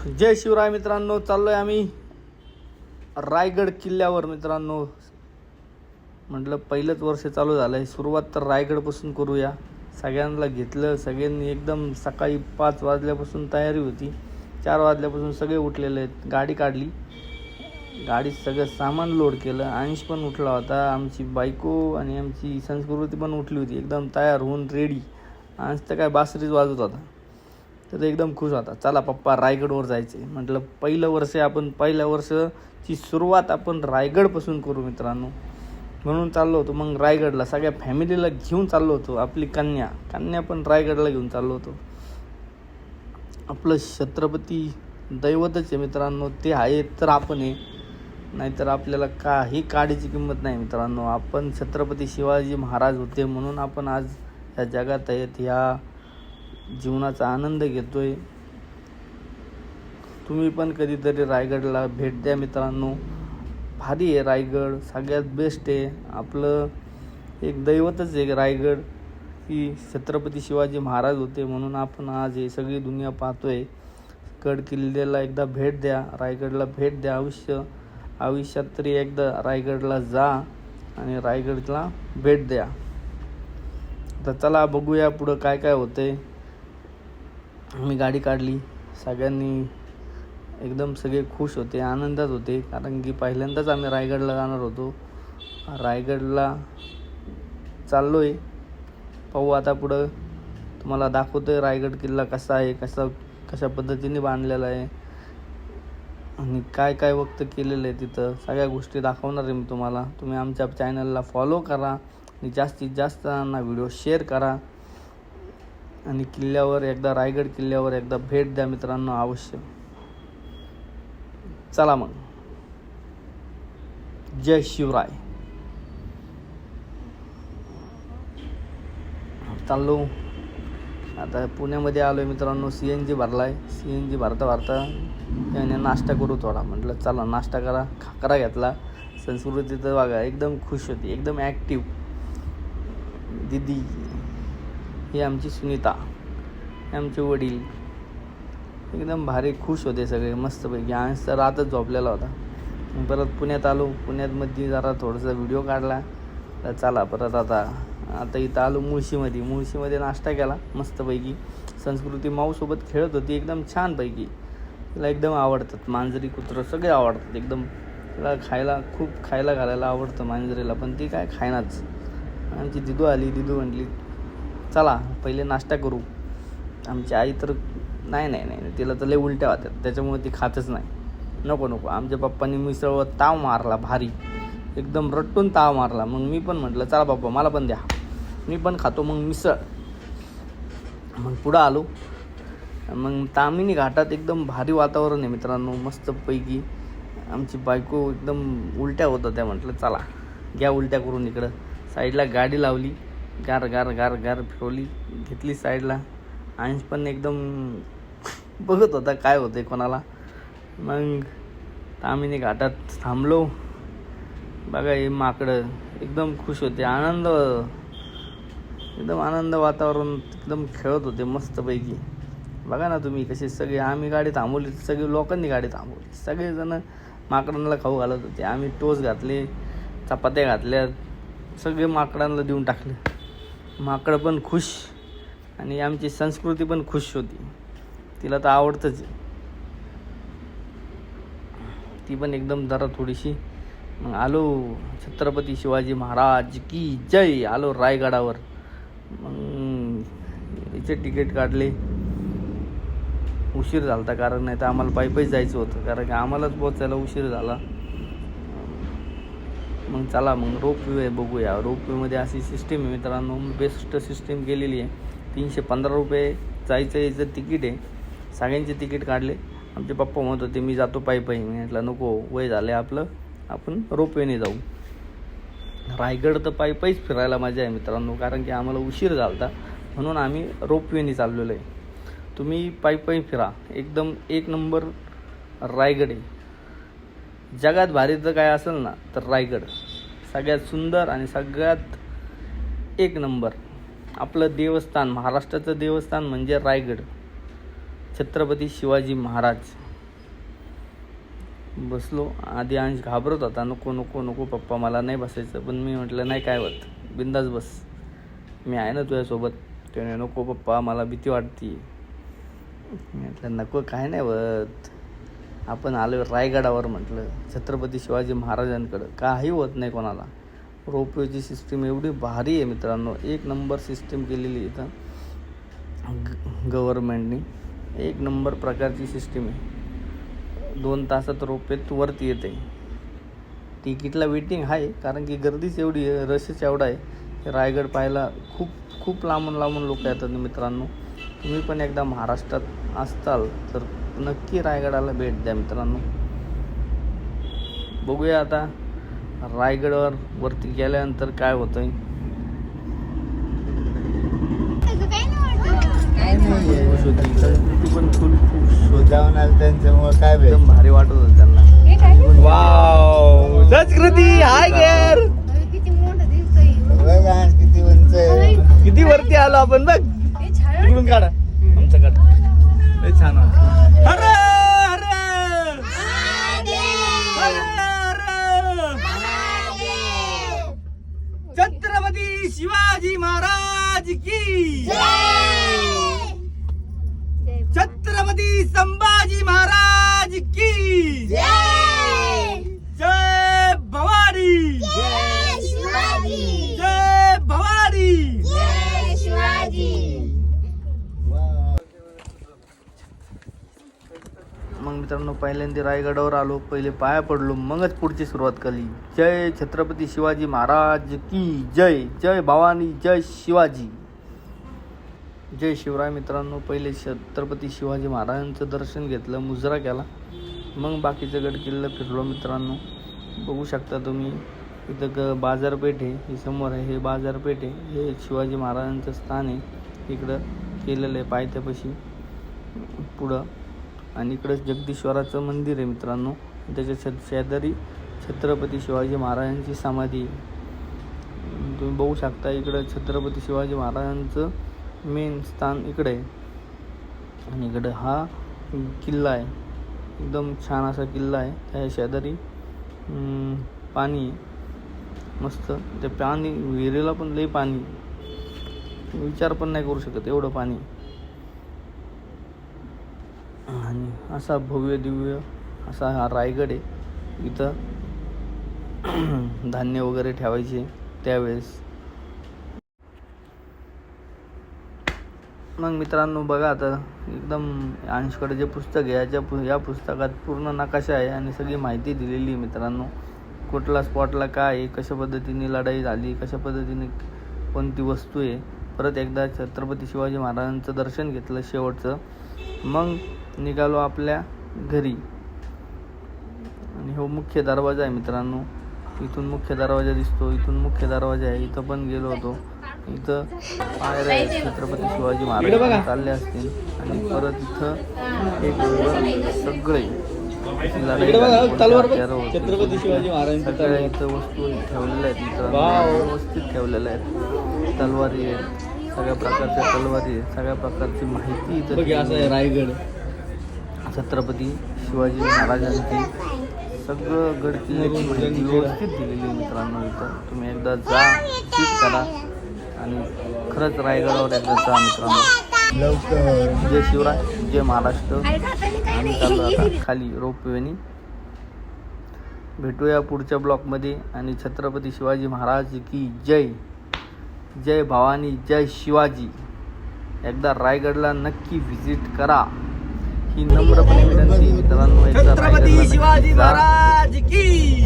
जय शिवराय मित्रांनो, चाललोय आम्ही रायगड किल्ल्यावर. मित्रांनो, म्हटलं पहिलंच वर्ष चालू झालं आहे, सुरुवात तर रायगडपासून करूया. सगळ्यांना घेतलं, सगळ्यांनी एकदम सकाळी 5 वाजल्यापासून तयारी होती. 4 वाजल्यापासून सगळे उठलेले आहेत. गाडी काढली, गाडीत सगळं सामान लोड केलं. अंश पण उठला होता, आमची बायको आणि आमची संस्कृती पण उठली होती, एकदम तयार होऊन रेडी. अंश तर काय बासरीच वाजवत होता, तर एकदम खुश होता. चला पप्पा, रायगडवर जायचे. म्हटलं पहिल्या वर्षाची सुरुवात आपण रायगडपासून करू मित्रांनो. म्हणून चाललो होतो मग रायगडला. सगळ्या फॅमिलीला घेऊन चाललो होतो. आपली कन्या पण रायगडला घेऊन चाललो होतो. आपलं छत्रपती दैवतच आहे मित्रांनो, ते आहे तर आपण आहे, नाहीतर आपल्याला काही काडीची किंमत नाही मित्रांनो. आपण छत्रपती शिवाजी महाराज होते म्हणून आपण आज ह्या जगात आहेत, ह्या जीवनाचा आनंद घेतोय. तुम्ही पण कधीतरी रायगडला भेट द्या मित्रांनो. भारी आहे रायगड, सगळ्यात बेस्ट आहे. आपलं एक दैवतच आहे रायगड, की छत्रपती शिवाजी महाराज होते म्हणून आपण आज हे सगळी दुनिया पाहतोय. गड किल्ल्याला एकदा भेट द्या, रायगडला भेट द्या. आयुष्यात तरी एकदा रायगडला जा आणि रायगडला भेट द्या. तर चला बघूया पुढं काय काय होतंय. मी गाडी काढली, सगळ्यांनी एकदम सगळे खुश होते, आनंदात होते, कारण की पहिल्यांदाच आम्ही रायगडला जाणार होतो. रायगडला चाललो आहे. पाहू आता पुढं, तुम्हाला दाखवतोय रायगड किल्ला कसा आहे, कशा पद्धतीने बांधलेला आहे आणि काय काय वक्त केलेलं आहे तिथं. सगळ्या गोष्टी दाखवणार आहे मी तुम्हाला. तुम्ही आमच्या चॅनलला फॉलो करा आणि जास्तीत जास्त जणांना व्हिडिओ शेअर करा आणि रायगड किल्ल्यावर एकदा भेट द्या मित्रांनो अवश्य. चला मग, जय शिवराय. चाललो आता, पुण्यामध्ये आलो आहे मित्रांनो. CNG भरलाय. CNG भरता याने नाश्ता करू थोडा. म्हटलं चला नाश्ता करा. खाकरा घेतला. संस्कृती तर बघा एकदम खुश होती, एकदम ॲक्टिव्ह. दीदी ही आमची सुनीता, हे आमचे वडील, एकदम भारी खुश होते सगळे मस्तपैकी. अंश तर रातच झोपलेला होता. परत पुण्यात आलो. पुण्यामध्ये जरा थोडासा व्हिडिओ काढला. तर चला परत आता इथं आलो मुळशीमध्ये नाश्ता केला मस्तपैकी. संस्कृती माऊसोबत खेळत होती एकदम छानपैकी. तिला एकदम आवडतात मांजरी, कुत्रं सगळे आवडतात एकदम. तिला खूप खायला घालायला आवडतं मांजरीला, पण ती काय खायनाच. आमची दिदू आली. दिदू म्हटली चला पहिले नाश्ता करू. आमची आई तर नाही, तिला तर लय उलट्या होत्यात, त्याच्यामुळे ती खातच नाही. नको. आमच्या पप्पांनी मिसळवर ताव मारला भारी, एकदम रट्टून ताव मारला. मग मी पण म्हटलं चला पप्पा मला पण द्या, मी पण खातो मग मिसळ. मग पुढं आलो. मग तामिनी घाटात एकदम भारी वातावरण आहे मित्रांनो, मस्तपैकी. आमची बायको एकदम उलट्या होत होत्या. म्हटलं चला घ्या उलट्या करून इकडं. साईडला गाडी लावली, गार गार गार गार फिरवली, घेतली साईडला. अंश पण एकदम बघत होता काय होते कोणाला. मग तामिनी घाटात थांबलो. बघा हे माकडं एकदम खुश होते, आनंद वातावरण, एकदम खेळत होते मस्तपैकी. बघा ना तुम्ही कसे सगळे. आम्ही गाडी थांबवली, सगळे लोकांनी गाडी थांबवली. सगळेजण माकडांना खाऊ घालत होते. आम्ही टोस घातले, चपात्या घातल्या, सगळे माकडांना देऊन टाकले. माकडं पण खुश आणि आमची संस्कृती पण खुश होती. तिला तर आवडतंच. ती पण एकदम जरा थोडीशी. मग आलो छत्रपती शिवाजी महाराज की जय. आलो रायगडावर. मग याचे तिकीट काढले. उशीर झाला होता, कारण नाही तर आम्हाला पायीच जायचं होतं, कारण की आम्हालाच पोचायला उशीर झाला. मग चला मग रोपवे बघूया. रोपवेमध्ये अशी सिस्टीम आहे मित्रांनो, बेस्ट सिस्टीम केलेली आहे. 315 रुपये जायचं याचं तिकीट आहे. सगळ्यांचे तिकीट काढले. आमचे पप्पा म्हणत होते मी जातो पायी. मी म्हटलं नको, वय झालं आपलं, आपण रोपवेने जाऊ. रायगड तर पायीच फिरायला मजा आहे मित्रांनो, कारण की आम्हाला उशीर झाला होता म्हणून आम्ही रोपवेने चाललेलो आहे. तुम्ही पायी फिरा, एकदम एक नंबर रायगड आहे. जगात भारीचं काय असेल ना तर रायगड सगळ्यात सुंदर आणि सगळ्यात एक नंबर. आपलं देवस्थान, महाराष्ट्राचं देवस्थान म्हणजे रायगड, छत्रपती शिवाजी महाराज. बसलो. आधी अंश घाबरत होता, नको नको नको पप्पा मला नाही बसायचं, पण मी म्हटलं नाही काय होत, बिंदास बस, मी आहे ना तुझ्यासोबत. त्याने नको पप्पा मला भीती वाटते. म्हटलं नको काय नाही होत, आपण आलो रायगडावर, म्हटलं छत्रपती शिवाजी महाराजांकडं, काही होत नाही कोणाला. रोपवेची सिस्टीम एवढी भारी आहे मित्रांनो, एक नंबर सिस्टीम केलेली इथं गव्हर्मेंटनी, एक नंबर प्रकारची सिस्टीम आहे. 2 तासात रोपवेत वरती येते. तिकीटला वेटिंग आहे, कारण की गर्दीच एवढी आहे, रशच एवढा आहे. रायगड पाहायला खूप खूप लांबून लांबून लोक येतात मित्रांनो. तुम्ही पण एकदा महाराष्ट्रात असताल तर नक्की रायगडाला भेट द्या मित्रांनो. बघूया आता रायगडावर वरती गेल्यानंतर काय होतंय. ती पण फुल खूप जाऊन आलं त्यांच्यामुळे काय भेट एकदम भारी वाटत होतं त्यांना. वाव संस्कृती हाय गेर, बघ आज किती उंच आहे. किती वरती आलो आपण बघ. तिकडून काढा आमचं काढ, लय छान वाटतं. अरे अरे छत्रपती शिवाजी महाराज की, छत्रपती संभाजी महाराज की, जय भवानी, जय भवानी. मग मित्रांनो पहिल्यांदा रायगडावर आलो, पहिले पाया पडलो, मगच पुढची सुरुवात केली. जय छत्रपती शिवाजी महाराज की जय, जय भवानी, जय शिवाजी, जय शिवराय. मित्रांनो पहिले छत्रपती शिवाजी महाराजांचं दर्शन घेतलं, मुजरा केला, मग बाकीचं गड किल्ला फिरलो मित्रांनो. बघू शकता तुम्ही इथं बाजारपेठ आहे, ही समोर आहे, हे बाजारपेठ आहे, हे शिवाजी महाराजांचं स्थान आहे, इकडं केलेलं आहे पायथ्यापाशी पुढं. आणि इकडं जगदीश्वराचं मंदिर आहे मित्रांनो, त्याच्या शेजारी छत्रपती शिवाजी महाराजांची समाधी. तुम्ही बघू शकता इकडं छत्रपती शिवाजी महाराजांचं मेन स्थान इकडे आहे. आणि इकडं हा किल्ला आहे, एकदम छान असा किल्ला आहे. त्या शेजारी पाणी मस्त, ते पाणी विहिरीला पण लई पाणी, विचार पण नाही करू शकत एवढं पाणी. आणि असा भव्य दिव्य असा हा रायगड आहे. इथं धान्य वगैरे ठेवायचे त्यावेळेस. मग मित्रांनो बघा आता एकदम अंशकडे जे पुस्तक आहे, या पुस्तकात पूर्ण नकाशा आहे आणि सगळी माहिती दिलेली आहे मित्रांनो. कुठला स्पॉटला काय आहे, कशा पद्धतीने लढाई झाली, कशा पद्धतीने कोणती वस्तू आहे. परत एकदा छत्रपती शिवाजी महाराजांचं दर्शन घेतलं शेवटचं, मग निघालो आपल्या घरी. आणि हो मुख्य दरवाजा आहे मित्रांनो, इथून मुख्य दरवाजा दिसतो, इथून मुख्य दरवाजा आहे. इथं पण गेलो होतो, इथं पायऱ्या आहेत, छत्रपती शिवाजी महाराज चालले असतील. आणि परत इथं एक सगळे छत्रपती शिवाजी महाराज सगळ्या इथं वस्तू ठेवलेल्या आहेत मित्रांनो, व्यवस्थित ठेवलेल्या आहेत. तलवारी आहेत, सगळ्या प्रकारच्या तलवारी आहेत, सगळ्या प्रकारची माहिती इथं. असं आहे रायगड, छत्रपती शिवाजी महाराजांची सगळं गड किल्ल्याची माहिती व्यवस्थित दिलेली आहे मित्रांनो. इथं तुम्ही एकदा जा, विजिट करा आणि खरंच रायगडावर एकदा जा मित्रांनो. लवकर जय शिवराय, जय महाराष्ट्र. आम्ही चाललो आता खाली रोपवेनी. भेटूया पुढच्या ब्लॉकमध्ये. आणि छत्रपती शिवाजी महाराज की जय, जय भवानी, जय शिवाजी. एकदा रायगडला नक्की व्हिजिट करा, ही नम्रपणे विनंती मित्रांनो. एकदा छत्रपती शिवाजी महाराज की